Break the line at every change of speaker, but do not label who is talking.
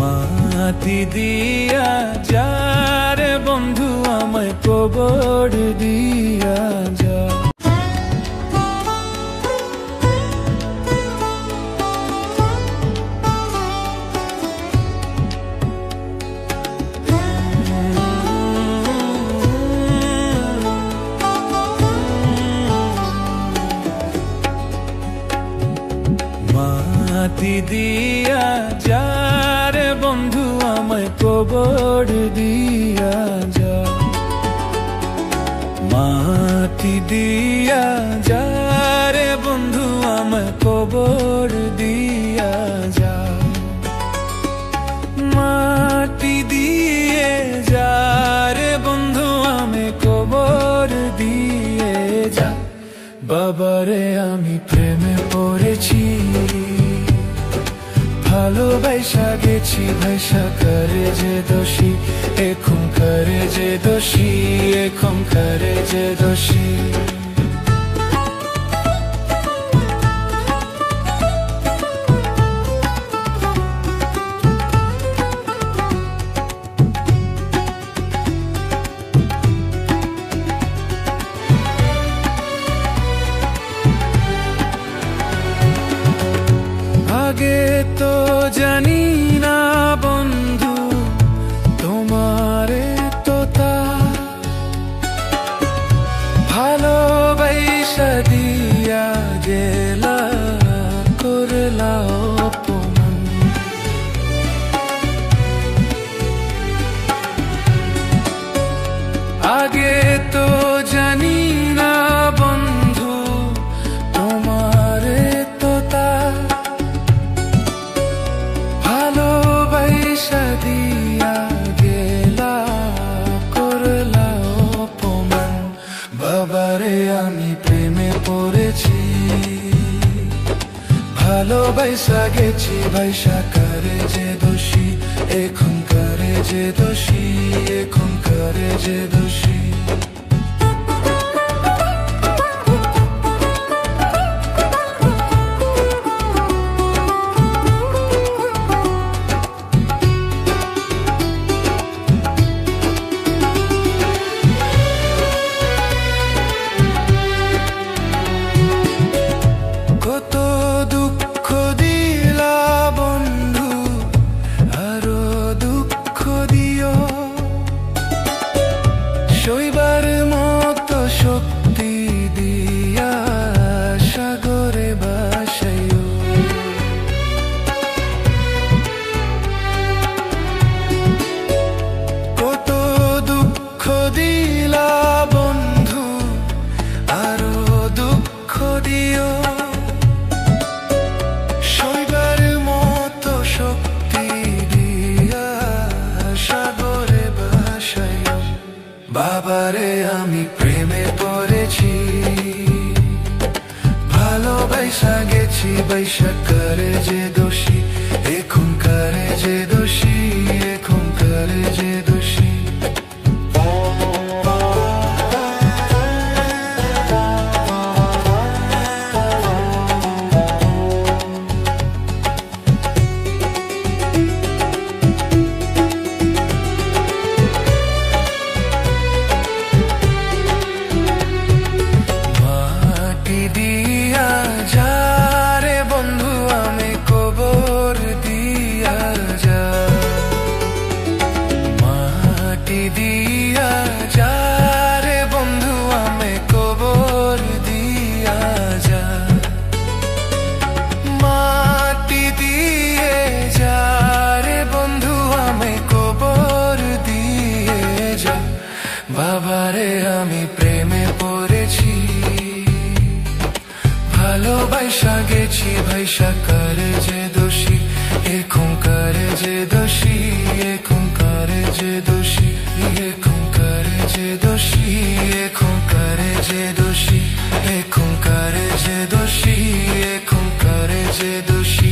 মাটি দিয়া যা রে বন্ধু আমায় কবর দিয়া যা। মাটি দিয়া যা রে বন্ধু আমায় কবর দিয়া যা। মাটি দিয়া যা রে বন্ধু আমায় কবর দিয়া যা। মাটি দিয়ে যা রে বন্ধু আমায় কবর দিয়ে যা। বাবারে আমি প্রেমে পড়েছি, ভালোবাসা গেছি ভাষা করে যে দোষী, এখন করে যে দোষী, এখন করে যে দোষী। আগে তো জানি না বন্ধু তোমারে তোতা, ভালোবাসা দিয়া গেলা করলা অপমান। আগে তো জানি না বন্ধু তোমারে তোতা, ভালোবাসা দিয়া গেলা করলা অপমান। বাবারে আমি প্রেমে পড়েছি, ভালোবাসা গেছি ভাষা করে যে দোষী, এখন করে যে দোষী, এখন করে যে দোষী। কত দুঃখ দিলা বন্ধু, আরো দুঃখ দিও, সইবার মতো শক্তি দিয়া সাগরে ভাসাইও। কত দুঃখ দিলা বন্ধু, আরো দুঃখ দিও, সইবার মতো শক্তি দিয়া সাগরে ভাসাইও। বাবারে আমি প্রেমে পড়েছি, ভালোবাসা গেছি বাইসা করে যে দোষী, এখন করে যে দোষী, এখন করে যে দোষী। মাটি দিয়া যা রে বন্ধু আমি কবর দিয়া যা। মাটি দিয়া যা রে বন্ধু আমি কবর দিয়া যা। মাটি দিয়ে যা রে বন্ধু আমি কবর দিয়ে যা। বাবারে আমি প্রেমে পড়েছি, ভালোবাসা গেছি ভাষা করে যে দোষী, এখন করে যে দোষী, এখন করে যে দোষী, এখন করে যে দোষী, এখন করে যে দোষী, এখন করে যে দোষী, এখন করে যে দোষী।